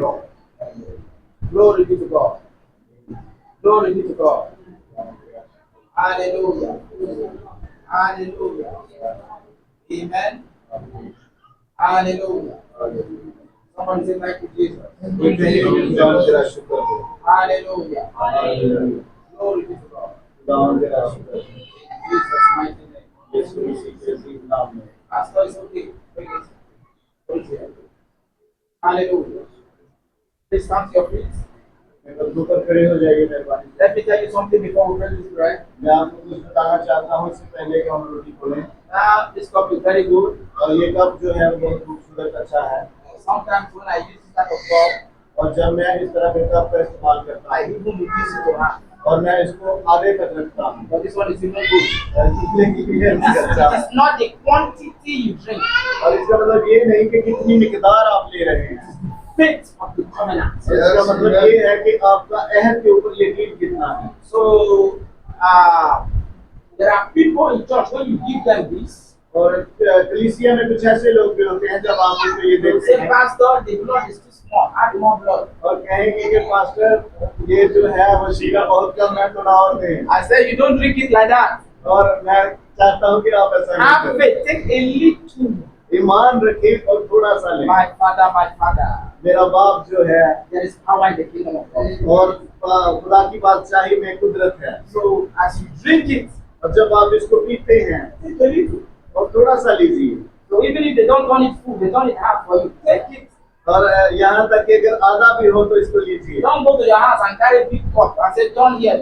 God. Glory be to God. Glory be to God. Hallelujah. Hallelujah. Amen. Hallelujah. Somebody say thank you, Jesus. Hallelujah. Hallelujah. Glory be to God. In Jesus' mighty name. Pastor is okay. Praise Him. Hallelujah. Please stand to your feet. Let me tell you something before we pray this prayer. Now, this cup is very good. Sometimes when I use this type of cup, I even reduce it to half. But this one is even good. It is not the quantity you drink. Faith of the covenant. So, there are people in church when you give them this. और कलीसिया में कुछ ऐसे लोग भी होते हैं जब आप उनको ये देखते हैं pastor the blood is too small add more blood और कहेंगे कि पास्टर ये जो है वो शीरा बहुत कम है थोड़ा और दें I said you don't drink it like that और मैं चाहता हूँ कि आप ऐसा have faith take a little ईमान रखिए और थोड़ा सा लें my father मेरा बाप जो है there is power in the kingdom of God और खुदा की बादशाही में कुदरत है so as you drink it और जब आप इसको पीते हैं और थोड़ा सा लीजिए so even if they don't want it full they don't it half for you take it और यहाँ तक कि अगर आधा भी हो तो इसको लीजिए don't go to your house and carry big cup and say turn here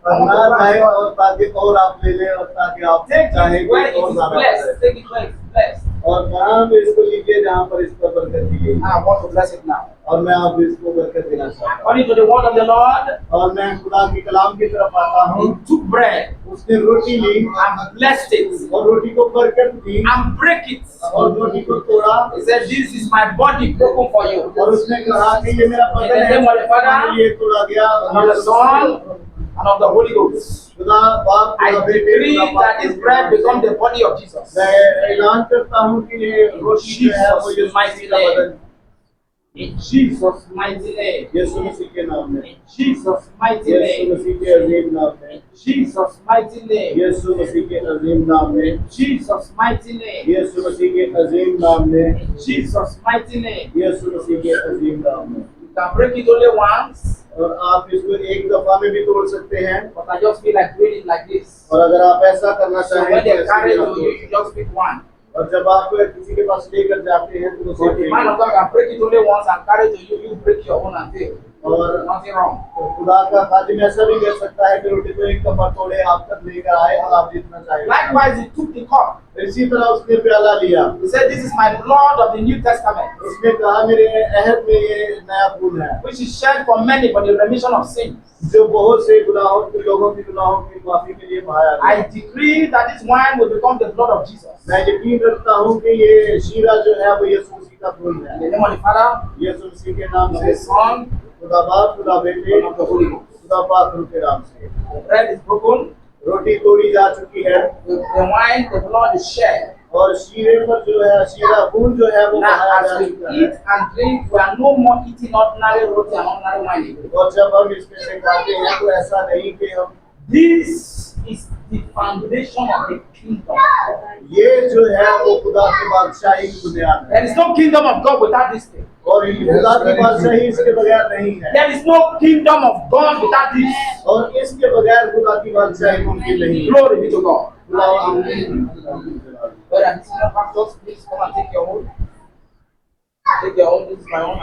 और ना जाए और ताकि और आप ले लें और ताकि आप चाहें कि और ज़्यादा take it where it's blessed और वहाँ भी इसको लीजिए जहाँ पर इस पर बरकत दी गई I want to bless it now और मैं आप इसको बरकत देना चाहता हूँ according to the word of the Lord और मैं खुदा के कलाम की तरफ आता हूँ he took bread उसने रोटी ली and blessed it और रोटी को बरकत दी and break it और रोटी को तोड़ा he said this is my body broken for you और उसने कहा कि ये मेरा बदन है ये तोड़ा गया and of the Son and of the Holy Ghost I decree that this bread become the body of Jesus मैं ऐलान करता हूँ कि ये रोटी जो है वो यीशु मसीह का बदन in Jesus mighty name यीशु मसीह के नाम में in Jesus mighty name यीशु मसीह के अजीम नाम में in Jesus mighty name यीशु मसीह के अजीम नाम में Jesus mighty name यीशु मसीह के अजीम नाम में Jesus mighty name यीशु मसीह के अजीम नाम में you can break it only once और आप इसको एक दफा में भी तोड़ सकते हैं but I just feel like doing it like this और अगर आप ऐसा करना चाहें तो you just pick one और जब आप किसी के पास लेकर जाते हैं तो उसे man of God can break it only once and carry to you break your own and take और nothing wrong खुदा का खादिम ऐसा भी कर सकता है कि रोटी को एक दफा तोड़े आप तक लेकर आए और आप जितना चाहें likewise he took the cup इसी तरह उसने प्याला लिया he said this is my blood of the New Testament उसने कहा मेरे अहद में ये नया खून है which is shed for many for the remission of sins जो बहुत से गुनाहों के लोगों की गुनाहों की माफी के लिए बहाया I decree that this wine will become the blood of Jesus मैं यकीन रखता हूँ कि ये शीरा जो है वो यीशु मसीह का खून है in the name of the Father यीशु मसीह के नाम से Son खुदा बाप खुदा बेटे खुदा पाक रूह के नाम से bread is broken रोटी तोड़ी जा चुकी है the wine the blood is shed और शीरे पर जो है शीरा खून जो है वो बहाया जा चुका है eat and drink we are no more eating ordinary roti and ordinary wine और जब हम इसमें से खाते हैं तो ऐसा नहीं कि हम this is the foundation of the kingdom ये जो है वो खुदा की बादशाही की बुनियाद है there is no kingdom of God without this thing और खुदा की बादशाही इसके बगैर नहीं है there is no kingdom of God without this और इसके बगैर खुदा की बादशाही मुमकिन नहीं है glory be to God but I'm senior pastors please come and take your own this is my own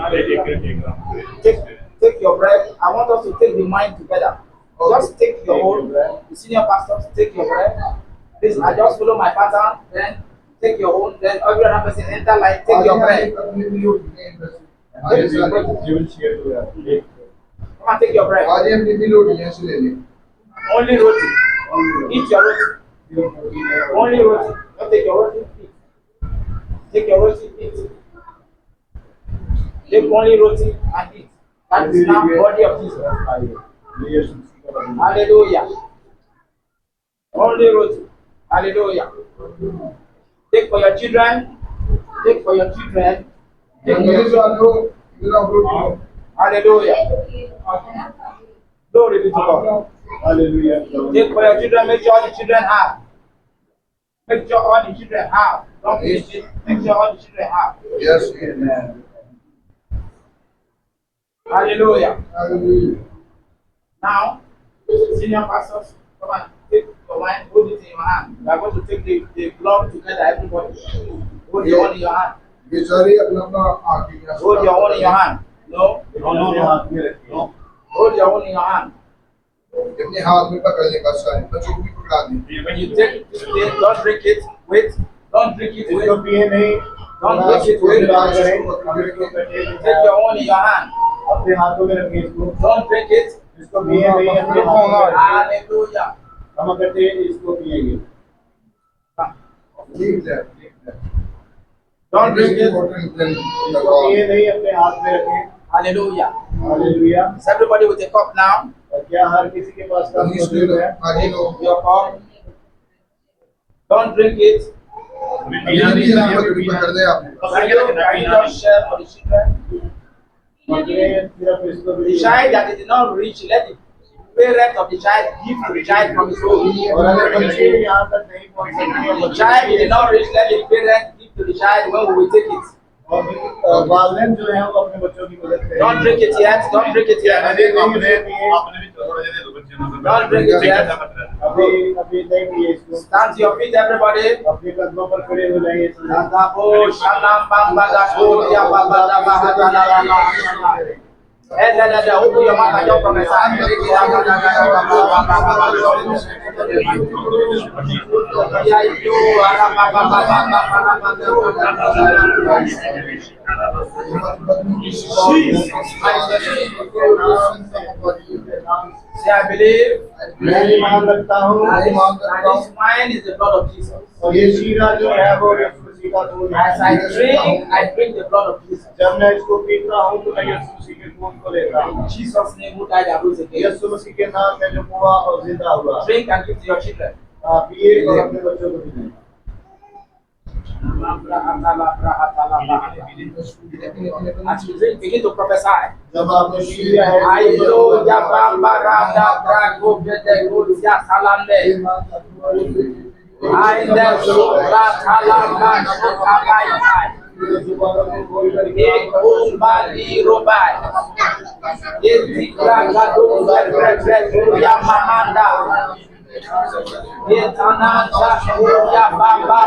take your bread I want us to take the wine together just take your own the senior pastors take your bread please I just follow my pattern then take your own then every other person enter like take your bread you will share come and take your bread only roti eat your roti only roti don't take your roti eat take your roti eat take only roti and eat that is now body of Jesus hallelujah only roti hallelujah take for your children take for your children take for your children Hallelujah. Glory be to God. Hallelujah. Take for your children, make sure all the children have. Make sure all the children have. Don't finish it. Make sure all the children have. Yes, amen. Hallelujah. Hallelujah. Now, senior pastors, come on, take your wine, hold it in your hand. We are going to take the blood together, everybody. Hold your own in your hand. ये सारी अपना आगे Hold your own in your hand. No? दोनों हाथ में रखिए। No. Hold your own in your hand. अपने हाथ में पकड़ने का सारे बच्चों को भी पकड़ा दें। When you take this thing, don't drink it. Wait. Don't drink it. Wait. इसको पिए नहीं। Don't drink it. Wait. Take your own in your hand. अपने हाथों में रखिए इसको। Don't drink it. इसको पिए नहीं अपने हाथों में। Hallelujah. हम कहते हैं इसको पिएंगे। Leave that. Don't drink it. इसको पिए नहीं अपने हाथ में रखें। Hallelujah. Hallelujah. Is everybody with a cup now? और क्या हर किसी के पास कप मौजूद है? Your cup. Don't drink it. पकड़ दे आप। Can you just share for the children? सिर्फ इसको The child that is not rich, let the parent of the child give to the child from his own. और अगर बच्चे यहाँ तक नहीं पहुँच सकते The child is not rich, let the parent give to the child when we will take it. और वालिदैन जो है वो अपने बच्चों की मदद करें। Don't drink it yet. Don't drink it yet. Don't drink it yet. अभी नहीं पिए इसको। Stand to your feet, everybody. अपने कदमों पर खड़े हो जाइए। Open your mouth and don't prophesy. Say, I believe. मैं ईमान रखता हूँ। This wine is the blood of Jesus. और ये शीरा जो है वो यीशु मसीह का खून है। As I drink the blood of Jesus. जब मैं इसको पीता हूँ तो मैं यीशु मसीह के खून को लेता हूँ। Jesus' name who died and rose again. यीशु मसीह के नाम में जो हुआ और जिंदा हुआ। Drink and give to your children. आप पिए और अपने बच्चों को दीजिए। As you drink, begin to prophesy. जब आपने पी लिया है I know ya bamba rada brago bede gulya salande. I know shukra talamba shukabai. Ekumbali robai. Etikra gado bede ya mamanda. Etana ya bamba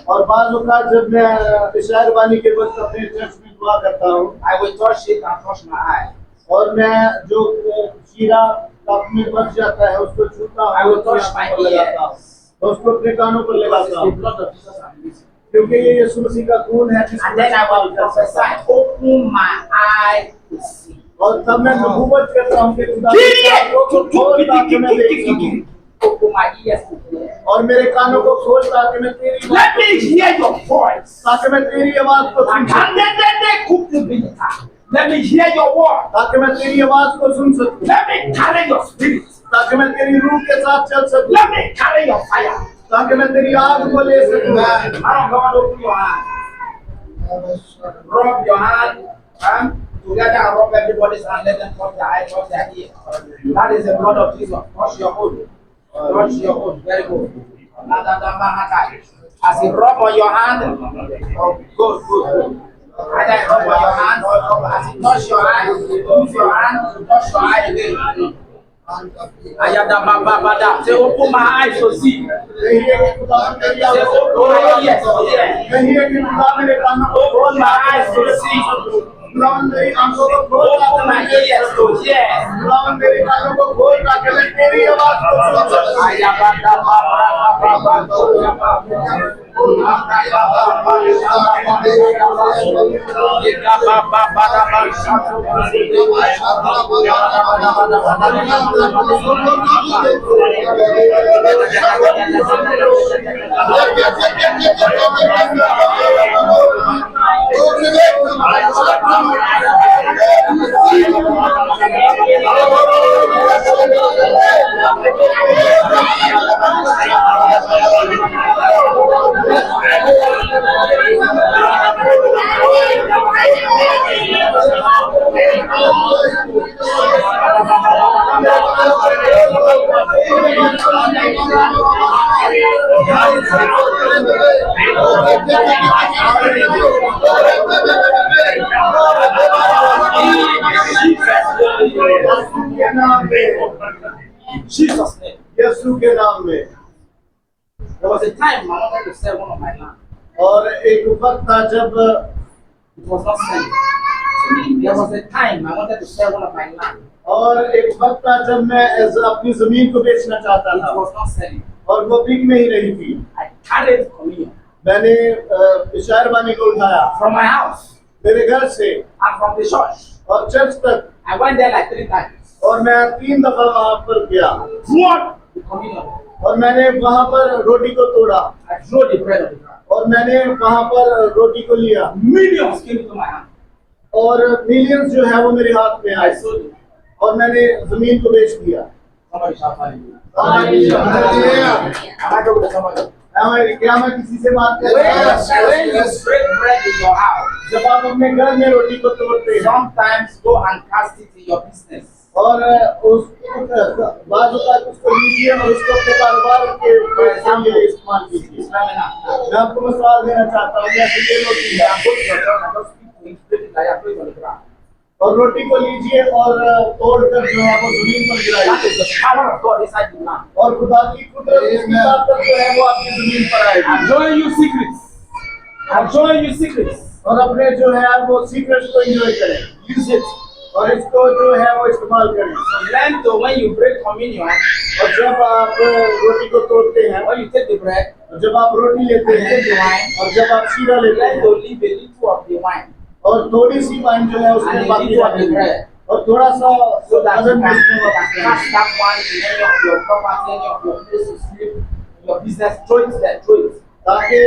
और बाद में जब मैं शायरबानी के वक्त अपने चर्च में दुआ करता हूँ I will touch it and touch my eye. और मैं जो शीरा कप में बच जाता है उसको छूता I हूँ will touch my लगाता हूँ तो उसको अपने कानों पर लगाता The हूँ blood of Jesus I'm releasing. क्योंकि ये यीशु मसीह का खून है And then I will prophesy, open my eye to see. और तब मैं नबूवत करता हूँ कि खुदा खोल ताकि मैं देख सकूं open my ears to hear. और मेरे कानों को खोल ताकि मैं तेरी Let me hear your voice. ताकि मैं तेरी आवाज को सुन सकूं, Let me hear your word. ताकि मैं तेरी आवाज को सुन सकूं, Let me carry your spirit. ताकि मैं तेरी रूह के साथ चल सकूं, Let me carry your fire. ताकि मैं तेरी आग को ले सकूं। Man of God, open your hand. Rub your hand. Together and rub everybody's hand. Let them touch their eyes, touch their ears. That is the blood of Jesus. Touch your own. Touch your own. Very good. As you rub on your hand, oh, good. Either you rub on your hand or as you touch your eye, move your hand to touch your eye again. Say, open my eyes to see. कहिए कि खुदा मेरी आग Say, को open खोल, my ears to hear. कहिए कि खुदा मेरे कानों को खोल, Open my eyes to see. खुदा मेरी आंखों को खोल, Open my ears to hear. खुदा मेरे कानों को खोल ताकि मैं तेरी आवाज को सुन सकूं। Jesus' name. यीशु के नाम में। There was a time I wanted to sell one of my land. और एक वक्त था जब It was not selling. There was a time I wanted to sell one of my land. और एक वक्त था जब मैं अपनी जमीन को बेचना चाहता It था was not selling. और वो बिक नहीं रही थी। I carried communion मैंने शहरवानी को उठाया from my house मेरे घर से and from the church. और चर्च तक, I went there like 3 times. और मैं 3 दफा वहां पर गया What? The communion. और मैंने वहां पर रोटी को तोड़ा I threw the bread on the ground. और मैंने वहां पर रोटी को लिया Millions came into my hand. और मिलियंस जो है वो मेरे हाथ में I आए sold it. और मैंने जमीन को बेच दिया। Somebody shout hallelujah. Hallelujah. Am I talking to somebody? क्या मैं किसी से बात कर When रहा हूँ? you break bread in your house, जब आप अपने घर में रोटी को तोड़ते हैं sometimes go and cast it in your business. और उस बाद उसको लीजिए और उसको अपने कारोबार के लिए इस्तेमाल कीजिए। मैं आपको मिसाल देना चाहता हूँ, जैसे ये रोटी है और रोटी को लीजिए और तोड़कर जो है वो जमीन पर गिराइए और खुदा की कुदरत की ताकत जो है वो आपकी जमीन पर आएगी। I'm showing you secrets. I'm showing you secrets. और अपने जो है वो सीक्रेट्स को एंजॉय करें, Use it. और इसको जो है वो इस्तेमाल करें। So learn to when you break communion, और जब आप रोटी को तोड़ते हैं, when you take the bread, और जब आप रोटी लेते and take the हैं wine, और जब आप शीरा लेते learn हैं to leave a little of the wine और थोड़ी सी वाइन जो है उसमें and a बाकी little of the रखेंगे bread, और थोड़ा सा so that you other can mix में वापस cast करेंगे। that wine in any of your property, any of your place to sleep, your business, throw it there, throw it. ताकि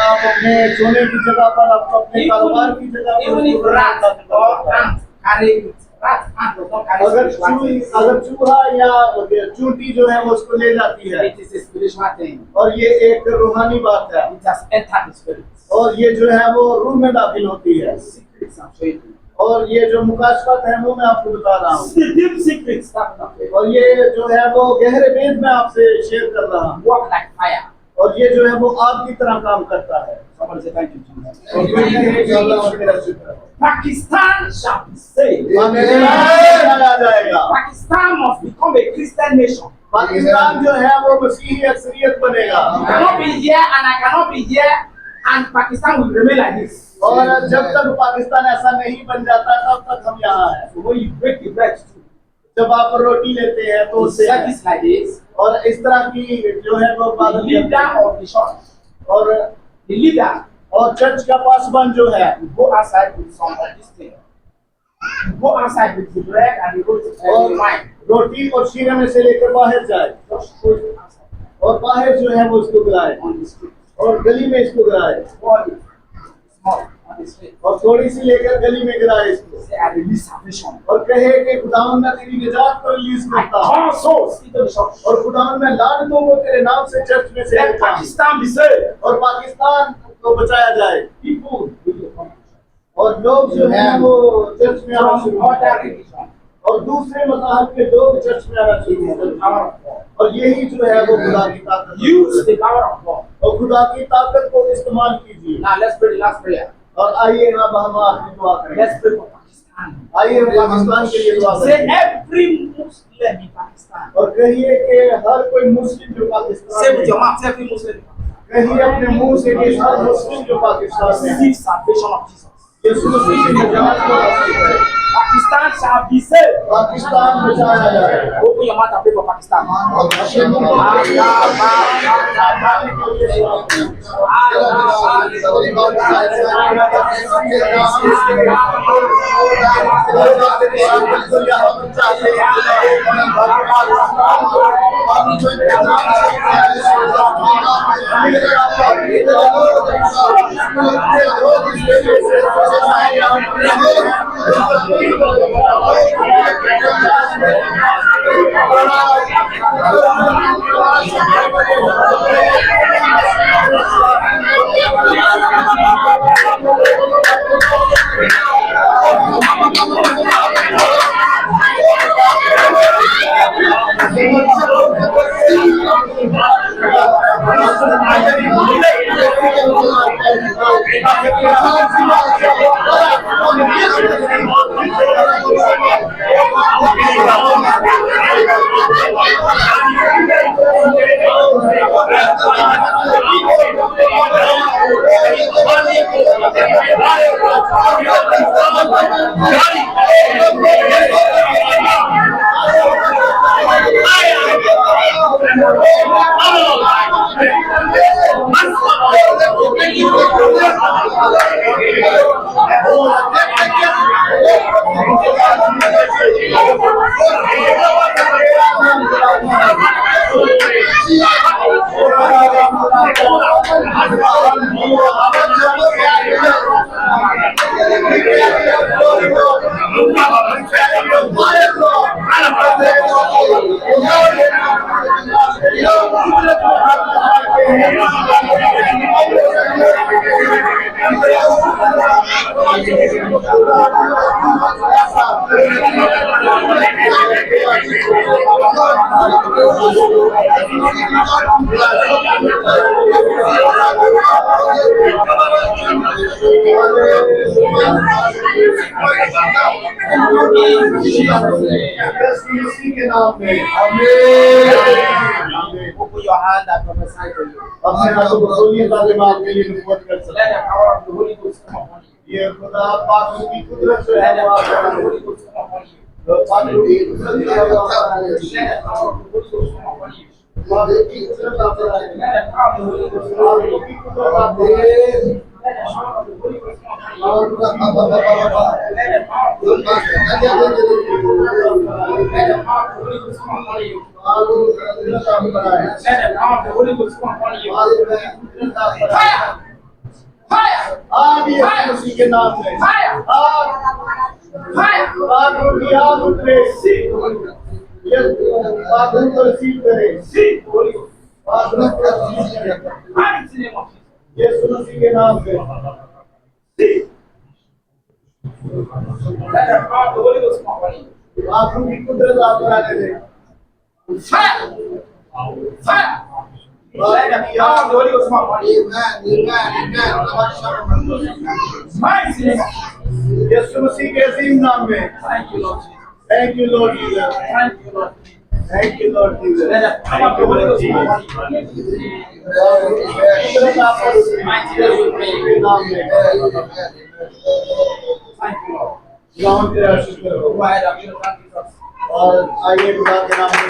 आप अपने सोने की जगह पर, आप अपने कारोबार की जगह पर Even if rat or ant carry it, rat ant does not carry spiritual अगर चूहा या चूंटी जो है वो उसको ले जाती है, thing. It is a spiritual thing. और ये एक रूहानी बात है It has entered the spirit. और ये जो है वो रूह में दाखिल होती है। Secrets I'm showing you. और ये जो मुकाशफत है वो मैं आपको बता रहा हूँ The deep secrets that और ये जो है वो गहरे भेद में आपसे शेयर कर रहा हूँ work like fire. और ये जो है वो आग की तरह काम करता है। Somebody say thank you, Jesus. और कोई कहे कि अल्लाह और मेरा शुक्र है। Pakistan shall be saved. Pakistan आ जाएगा। Pakistan must become a Christian nation. Pakistan जो है वो मसीही अक्सरियत बनेगा। I cannot be here and I cannot be here and Pakistan will remain like this. और जब तक पाकिस्तान ऐसा नहीं बन जाता तब तक हम यहाँ हैं। So when you break the bread too, जब आप रोटी लेते हैं तो to उससे set this like this, और इस तरह की जो है वो the बात leader of the church, और the leader चर्च का पासवान जो है will go outside with some of this thing. go outside with the bread and the roti and the wine. रोटी और शीरा में से लेकर बाहर जाए Just go outside और बाहर जो है वो उसको गिराए on the street. और गली में इसको गिराए Pour it small on the street. और थोड़ी सी लेकर गली में गिराए इसको Say, I release salvation. और कहे कि खुदावन मैं तेरी निजात को रिलीज I करता हूँ call souls into the church. और खुदावन मैं लानतों को तेरे नाम से चर्च में से Let लेता हूँ Pakistan be saved. और पाकिस्तान को बचाया जाए People will come और लोग जो है वो चर्च में आना शुरू from other करें religion. और दूसरे मज़हब के लोग चर्च में आना शुरू The करें power of God. और यही जो है वो खुदा की ताकत Use है the power of God. और खुदा की ताकत को इस्तेमाल कीजिए Now let's pray the last prayer. और आइए अब हम आखिरी दुआ करें Let's pray for Pakistan. आइए हम पाकिस्तान के लिए दुआ Say करें every Muslim in Pakistan. और कहिए कि हर कोई मुस्लिम जो Say पाकिस्तान with में your mouth, say every Muslim in Pakistan. कहिए अपने मुंह से कि हर मुस्लिम जो पाकिस्तान में है Receive salvation of Jesus. यीशु मसीह की निजात को हासिल करे Pakistan shall be saved. Pakistan बचाया जाए Open your mouth and pray for Pakistan. यीशु के नाम में Open your hand and prophesy to you. अपने हाथों को खोलिए ताकि मैं आपके लिए नबूवत कर Let सकूं the power of the Holy Ghost come upon you. ये खुदा पाक की कुदरत जो है Let the वो आप power of the Holy Ghost come upon you. पाक की कुदरत जो है वो आप Let the power of the Holy Ghost come upon you. पाक की कुदरत आप Let the power of the Holy Ghost come upon you. पाक की कुदरत आप Let the power of the Holy Ghost come upon you. Let the power of the Holy Ghost come upon you. Let the power of the Holy Ghost come upon you. Let the power of the Holy Ghost come upon you. Fire! Fire! आग यीशु मसीह के नाम में Fire! आग Fire! आग की आग उतरे ये आग को रिसीव करे See the Holy Ghost. आग को रिसीव करे Mighty name of Jesus. यीशु मसीह के नाम में See. Let the power of the Holy Ghost come upon you. आग की कुदरत आप बनाने दे Fire! Fire! Let the power of the Holy Ghost come upon you. Mighty name of Jesus. यीशु मसीह के अजीम नाम में Thank you, Lord Jesus. Thank you Lord Jesus Thank you, Lord Jesus. Thank you Lord Jesus Let the power of the Holy Ghost come upon you. कुदरत आप पर Mighty name we pray. के नाम में Thank you, Lord. गाँव तेरा शुक्र हो Go ahead and give thank you, Jesus. और आइए खुदा के नाम में